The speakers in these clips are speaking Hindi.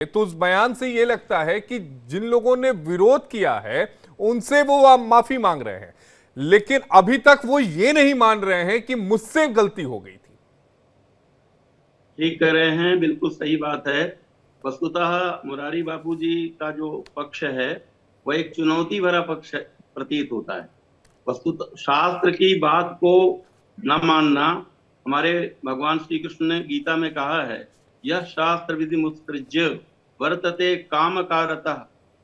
तो उस बयान से ये लगता है कि जिन लोगों ने विरोध किया है उनसे वो माफी मांग रहे हैं, लेकिन अभी तक वो ये नहीं मान रहे हैं कि मुझसे गलती हो गई थी। ठीक कह रहे हैं, बिल्कुल सही बात है। वस्तुतः मुरारी बापू जी का जो पक्ष है वह एक चुनौती भरा पक्ष प्रतीत होता है। वस्तुतः शास्त्र की बात को न मानना, हमारे भगवान श्री कृष्ण ने गीता में कहा है, यह शास्त्र विधि मुत्सृज्य वर्तते काम कारतः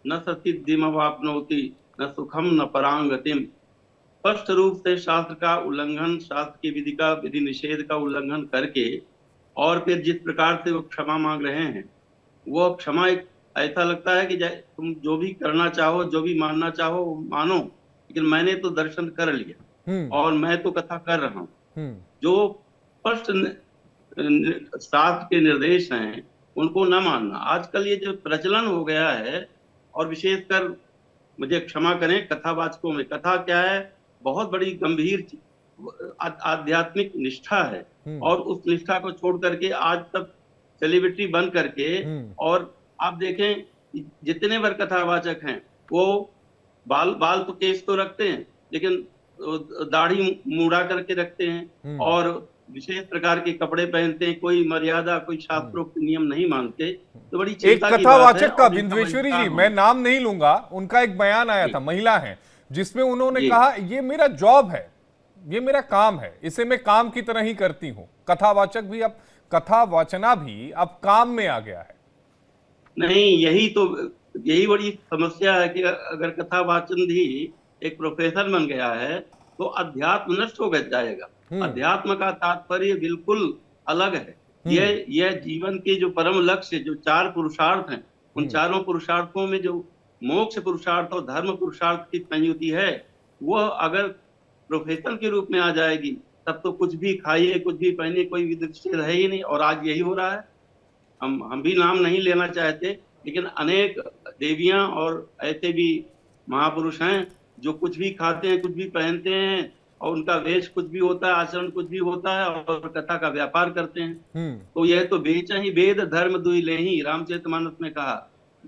न ससिद्धिमवाप्नोति न सुखम न परांगतिम। स्पष्ट रूप से शास्त्र का उल्लंघन, शास्त्र की विधि का विधि निषेध का उल्लंघन करके और फिर जिस प्रकार से वो क्षमा मांग रहे हैं, वो क्षमा एक ऐसा लगता है कि तुम जो भी करना चाहो, जो भी मानना चाहो वो मानो, लेकिन मैंने तो दर्शन कर लिया और मैं तो कथा कर रहा हूँ। जो स्पष्ट शास्त्र के निर्देश हैं उनको न मानना, आजकल ये जो प्रचलन हो गया है, और विशेषकर मुझे क्षमा करें कथावाचकों में, कथा क्या है, बहुत बड़ी गंभीर आध्यात्मिक निष्ठा है, और उस निष्ठा को छोड़ करके आज तक सेलिब्रिटी बन करके, और आप देखें जितने बार कथावाचक हैं वो बाल बाल तो केस तो रखते हैं, लेकिन दाढ़ी मुड़ा करके रखते हैं और विशेष प्रकार के कपड़े पहनते हैं, कोई मर्यादा, कोई शास्त्रोक्त नियम नहीं मानते। तो बड़ी एक चिंता की बात है। कथावाचक का, बिंदुवेश्वरी जी, मैं नाम नहीं लूंगा, उनका एक बयान आया था, महिला है, जिसमें उन्होंने कहा ये मेरा जॉब है, ये मेरा काम है, इसे मैं काम की तरह ही करती हूं। कथावाचक भी अब, कथा वाचना भी अब काम में आ गया है। नहीं, यही बड़ी समस्या है कि अगर कथा वाचन भी एक प्रोफेशन बन गया है तो अध्यात्म नष्ट हो जाएगा। अध्यात्म का तात्पर्य बिल्कुल अलग है। यह जीवन के जो परम लक्ष्य, जो चार पुरुषार्थ हैं, उन चारों पुरुषार्थों में जो मोक्ष पुरुषार्थ और धर्म पुरुषार्थ की संयुति है, वह अगर प्रोफेशन के रूप में आ जाएगी तब तो कुछ भी खाइए, कुछ भी पहनिए, कोई विधि निषेध है ही नहीं। और आज यही हो रहा है। हम भी नाम नहीं लेना चाहते, लेकिन अनेक देवियां और ऐसे भी महापुरुष हैं जो कुछ भी खाते हैं, कुछ भी पहनते हैं, और उनका वेश कुछ भी होता है, आचरण कुछ भी होता है, और कथा का व्यापार करते हैं। तो यह तो बेचा ही वेद धर्म दुई ले ही, रामचरितमानस में कहा,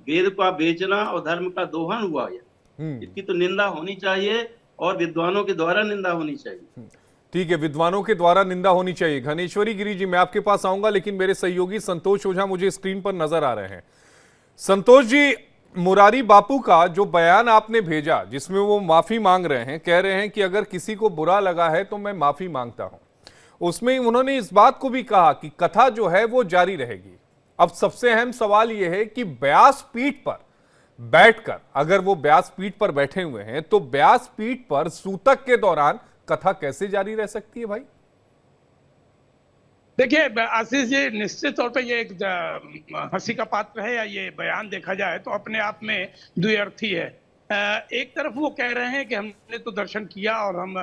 वेद का बेचना और धर्म का दोहन हुआ। इसकी तो निंदा होनी चाहिए और विद्वानों के द्वारा निंदा होनी चाहिए। ठीक है, विद्वानों के द्वारा निंदा होनी चाहिए। घनेश्वरी गिरी जी, मैं आपके पास आऊंगा, लेकिन मेरे सहयोगी संतोष ओझा मुझे स्क्रीन पर नजर आ रहे हैं। संतोष जी, मुरारी बापू का जो बयान आपने भेजा, जिसमें वो माफी मांग रहे हैं, कह रहे हैं कि अगर किसी को बुरा लगा है तो मैं माफी मांगता हूं, उसमें उन्होंने इस बात को भी कहा कि कथा जो है वो जारी रहेगी। अब सबसे अहम सवाल यह है कि व्यास पीठ पर बैठकर, अगर वो व्यास पीठ पर बैठे हुए हैं, तो व्यास पीठ पर सूतक के दौरान कथा कैसे जारी रह सकती है भाई? देखिए आशीष जी, निश्चित तौर पे ये एक हंसी का पात्र है, या ये बयान देखा जाए तो अपने आप में द्विअर्थी है। एक तरफ वो कह रहे हैं कि हमने तो दर्शन किया और हम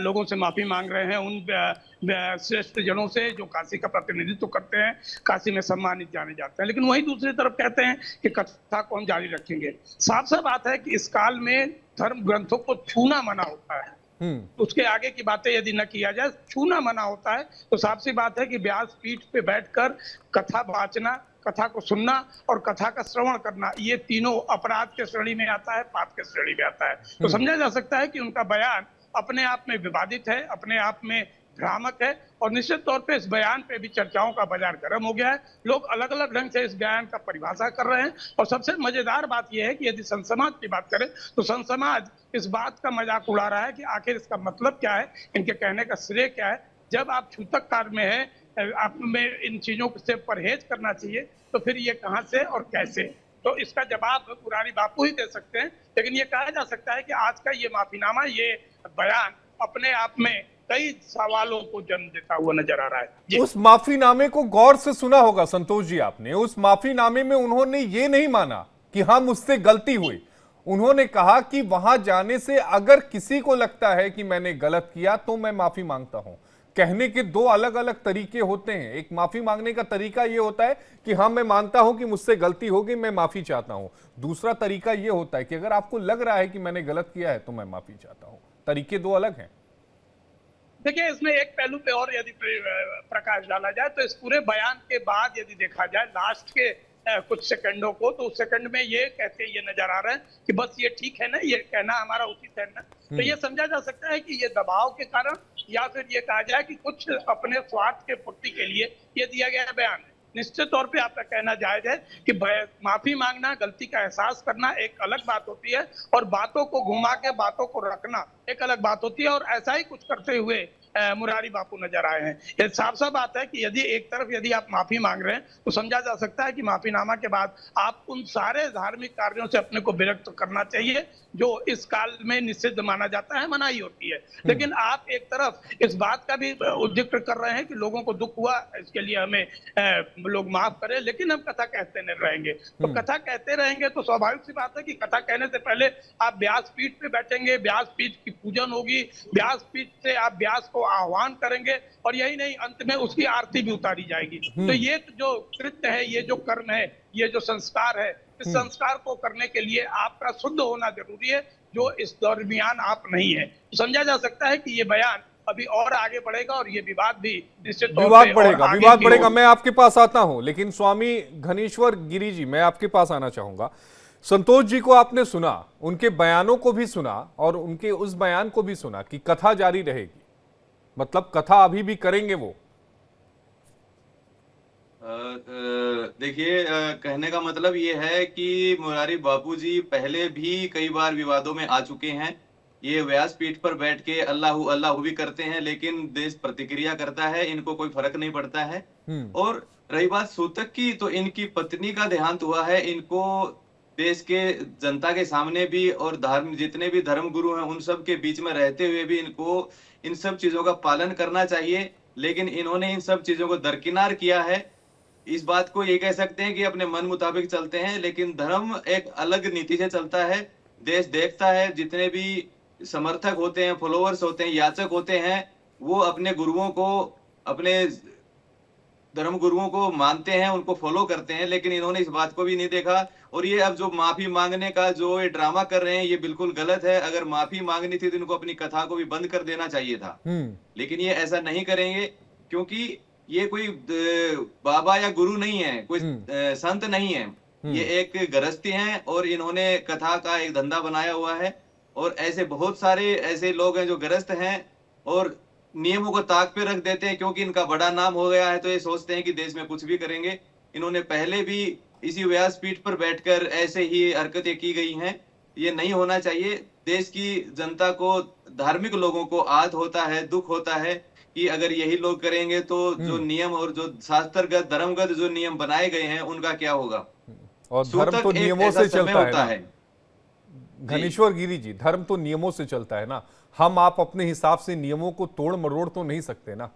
लोगों से माफी मांग रहे हैं, उन श्रेष्ठ जनों से जो काशी का प्रतिनिधित्व करते हैं, काशी में सम्मानित जाने जाते हैं, लेकिन वहीं दूसरी तरफ कहते हैं कि कथा को हम जारी रखेंगे। साफ साफ बात है कि इस काल में धर्म ग्रंथों को छूना मना होता है। उसके आगे की बातें यदि न किया जाए, छूना मना होता है, तो साफ सी बात है कि व्यास पीठ पे बैठकर कथा वाचना, कथा को सुनना और कथा का श्रवण करना, ये तीनों अपराध के श्रेणी में आता है, पाप के श्रेणी में आता है। तो समझा जा सकता है कि उनका बयान अपने आप में विवादित है, अपने आप में भ्रामक है, और निश्चित तौर पे इस बयान पे भी चर्चाओं का बाजार गर्म हो गया है। लोग अलग अलग ढंग से इस बयान का परिभाषा कर रहे हैं, और सबसे मजेदार बात यह है कि यदि संत समाज की बात करें तो संत समाज इस बात का मजाक उड़ा रहा है कि आखिर इसका मतलब क्या है, इनके कहने का श्रेय क्या है। जब आप छूतक काल में है, आप में इन चीजों से परहेज करना चाहिए, तो फिर ये कहां से और कैसे? तो इसका जवाब मुरारी बापू ही दे सकते हैं। लेकिन ये कहा जा सकता है कि आज का ये माफीनामा, ये बयान अपने आप में कई सवालों को जन्म देता हुआ नजर आ रहा है। उस माफीनामे को गौर से सुना होगा संतोष जी आपने। उस माफीनामे में उन्होंने ये नहीं माना कि हाँ मुझसे गलती हुई। उन्होंने कहा कि वहां जाने से अगर किसी को लगता है कि मैंने गलत किया तो मैं माफी मांगता हूं। कहने के दो अलग अलग तरीके होते हैं। एक माफी मांगने का तरीका यह होता है कि हाँ मैं मानता हूं कि मुझसे गलती हो गई, मैं माफी चाहता हूं। दूसरा तरीका यह होता है कि अगर आपको लग रहा है कि मैंने गलत किया है तो मैं माफी चाहता हूं। तरीके दो अलग हैं। देखिए, इसमें एक पहलू पे और यदि प्रकाश डाला जाए तो इस पूरे बयान के बाद यदि देखा जाए, लास्ट के कुछ सेकंडों को, तो उस सेकंड में ये कहते ये नजर आ रहा है कि बस ये ठीक है ना, ये कहना हमारा उचित है ना। तो ये समझा जा सकता है कि ये दबाव के कारण, या फिर ये कहा जाए कि कुछ अपने स्वार्थ के पूर्ति के लिए ये दिया गया बयान है। निश्चित तौर पे आपका कहना जायज है कि माफी मांगना, गलती का एहसास करना एक अलग बात होती है, और बातों को घुमा के बातों को रखना एक अलग बात होती है। और ऐसा ही कुछ करते हुए मुरारी बापू नजर आए हैं। ये साफ साफ बात है कि यदि एक तरफ यदि आप माफी मांग रहे हैं तो समझा जा सकता है कि माफीनामा के बाद आप उन सारे धार्मिक कार्यों से अपने को विरक्त करना चाहिए जो इस काल में निषिद्ध माना जाता है, मनाही होती है। लेकिन आप एक तरफ इस बात का भी जिक्र कर रहे हैं कि लोगों को दुख हुआ, इसके लिए हमें लोग माफ करें, लेकिन हम कथा कहते नहीं रहेंगे। तो कथा कहते रहेंगे तो स्वाभाविक सी बात है कि कथा कहने से पहले आप व्यासपीठ पे बैठेंगे, व्यासपीठ की पूजन होगी, व्यासपीठ से आप व्यास को आह्वान करेंगे, और यही नहीं, अंत में उसकी आरती भी उतारी जाएगी। तो ये जो कृत्य है, ये जो कर्म है, ये जो संस्कार है, इस संस्कार को करने के लिए आपका शुद्ध होना जरूरी है, जो इस दरमियान आप नहीं है। तो समझा जा सकता है कि ये बयान अभी और आगे बढ़ेगा, और ये विवाद भी निश्चित तौर पे विवाद बढ़ेगा। मैं आपके पास आता हूं, लेकिन स्वामी घनीश्वर गिरी जी, मैं आपके पास आना चाहूंगा। संतोष जी को आपने सुना, उनके बयानों को भी सुना, और उनके उस बयान को भी सुना कि कथा जारी रहेगी, मतलब कथा अभी भी करेंगे वो। देखिए, कहने का मतलब ये है कि मुरारी बापूजी पहले भी कई बार विवादों में आ चुके हैं। ये व्यासपीठ पर बैठ के अल्लाहू अल्लाहू भी करते हैं, लेकिन देश प्रतिक्रिया करता है, इनको कोई फर्क नहीं पड़ता है। और रही बात सूतक की, तो इनकी पत्नी का देहांत हुआ है। इनको देश के जनता के सामने भी, और जितने भी धर्म गुरु हैं उन सब के बीच में रहते हुए भी इनको इन सब चीजों का पालन करना चाहिए, लेकिन इन्होंने इन सब चीजों को दरकिनार किया है। इस बात को ये कह सकते हैं कि अपने मन मुताबिक चलते हैं, लेकिन धर्म एक अलग नीति से चलता है। देश देखता है, जितने भी समर्थक होते हैं, फॉलोअर्स होते हैं, याचक होते हैं, वो अपने गुरुओं को, अपने धर्म गुरुओं को मानते हैं, उनको फॉलो करते हैं। लेकिन इन्होंने इस बात को भी नहीं देखा, और ये अब जो माफी मांगने का जो ये ड्रामा कर रहे हैं, ये बिल्कुल गलत है। अगर माफी मांगनी थी तो इनको अपनी कथा को भी बंद कर देना चाहिए था, लेकिन ये ऐसा नहीं करेंगे, क्योंकि ये कोई बाबा या गुरु नहीं है, कोई संत नहीं है, ये एक गृहस्थी है, और इन्होंने कथा का एक धंधा बनाया हुआ है। और ऐसे बहुत सारे ऐसे लोग हैं जो गृहस्थ हैं और नियमों को ताक पे रख देते हैं, क्योंकि इनका बड़ा नाम हो गया है तो ये सोचते हैं कि देश में कुछ भी करेंगे। इन्होंने पहले भी इसी व्यासपीठ पर बैठकर ऐसे ही हरकतें की गई हैं, ये नहीं होना चाहिए। देश की जनता को, धार्मिक लोगों को आहत होता है, दुख होता है कि अगर यही लोग करेंगे तो जो नियम और जो शास्त्रगत धर्मगत जो नियम बनाए गए हैं उनका क्या होगा। और धर्म तो नियमों से चलता है, घनीश्वर गिरी जी, धर्म तो नियमों से चलता है ना। हम आप अपने हिसाब से नियमों को तोड़ मरोड़ तो नहीं सकते ना।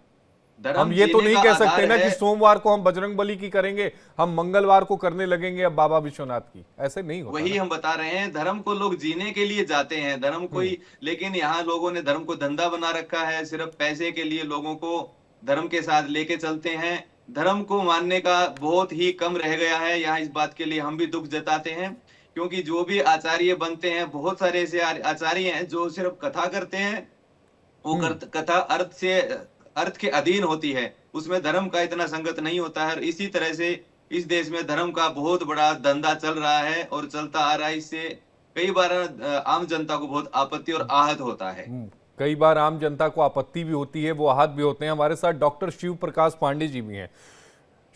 हम ये तो नहीं कह सकते ना कि सोमवार को हम बजरंग बली की करेंगे, हम मंगलवार को करने लगेंगे अब बाबा विश्वनाथ की, ऐसे नहीं होता। वही हम बता रहे हैं, धर्म को लोग जीने के लिए जाते हैं, धर्म कोई, लेकिन यहाँ लोगों ने धर्म को धंधा बना रखा है। सिर्फ पैसे के लिए लोगों को धर्म के साथ लेके चलते हैं। धर्म को मानने का बहुत ही कम रह गया है यहाँ। इस बात के लिए हम भी दुख जताते हैं, क्योंकि जो भी आचार्य बनते हैं, बहुत सारे ऐसे आचार्य हैं जो सिर्फ कथा करते हैं। वो कथा अर्थ के अधीन होती है, उसमें धर्म का इतना संगत नहीं होता है। इसी तरह से इस देश में धर्म का बहुत बड़ा धंधा चल रहा है और चलता आ रहा है। इससे कई बार आम जनता को बहुत आपत्ति और आहत होता है। कई बार आम जनता को आपत्ति भी होती है, वो आहत भी होते हैं। हमारे साथ डॉक्टर शिव प्रकाश पांडे जी भी हैं।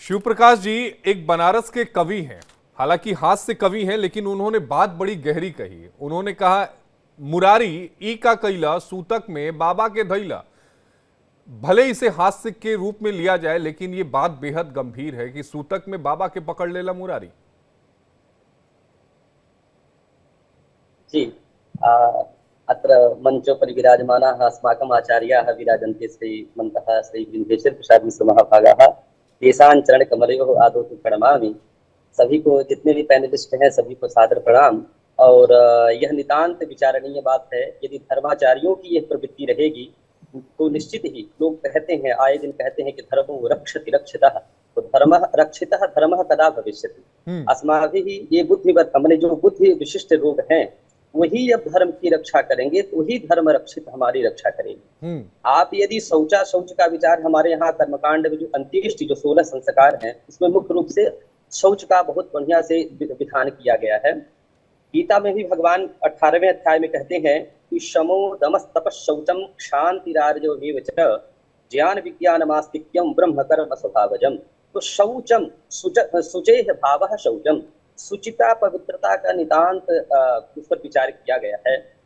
शिव प्रकाश जी एक बनारस के कवि हैं, हालांकि हास्य कवि हैं, लेकिन उन्होंने बात बड़ी गहरी कही। उन्होंने कहा, मुरारी ई का कैला सूतक में बाबा के धैला। भले इसे हास्य के रूप में लिया जाए, लेकिन ये बात बेहद गंभीर है कि सूतक में बाबा के पकड़ लेला मुरारी। जी, अत्र मंचोपरि विराजमानाः अस्माकम् आचार्याः विराजन्ते श्रीमन्तः श्री विन्ध्येश्वर प्रसाद मिश्र महाभागाः तेषां चरणकमलयोः आदौ तु प्रणमामि। सभी को, जितने भी पैनलिस्ट हैं, सभी को सादर प्रणाम। और यह नितांत विचारणीय बात है। यदि धर्माचार्यों की यह प्रवृत्ति रहेगी तो निश्चित ही, लोग कहते हैं, आए दिन कहते हैं कि धर्मो रक्षति रक्षितः, तो धर्मः रक्षितः धर्मः कदा भविष्यति। अस्माभिः ये बुद्धिवत, हमने जो बुद्धि विशिष्ट लोग हैं, वही जब धर्म की रक्षा करेंगे तो वही धर्म रक्षित हमारी रक्षा करेगी। आप यदि शौच का विचार, हमारे यहाँ कर्मकांड में जो अंत्येष्टि जो 16 संस्कार हैं, इसमें मुख्य रूप से शौच का बहुत बढ़िया से विधान किया गया है। गीता में भी भगवान 18वें अध्याय में कहते हैं कि शमो दमस तपस शौचम क्षांतिरार्जव च ज्ञान विज्ञानमास्तिक्यम ब्रह्म कर्म स्वभावजम। तो शौचम शुचेह भावः शौचम, शुचिता पवित्रता का नितांत उस पर विचार किया गया है।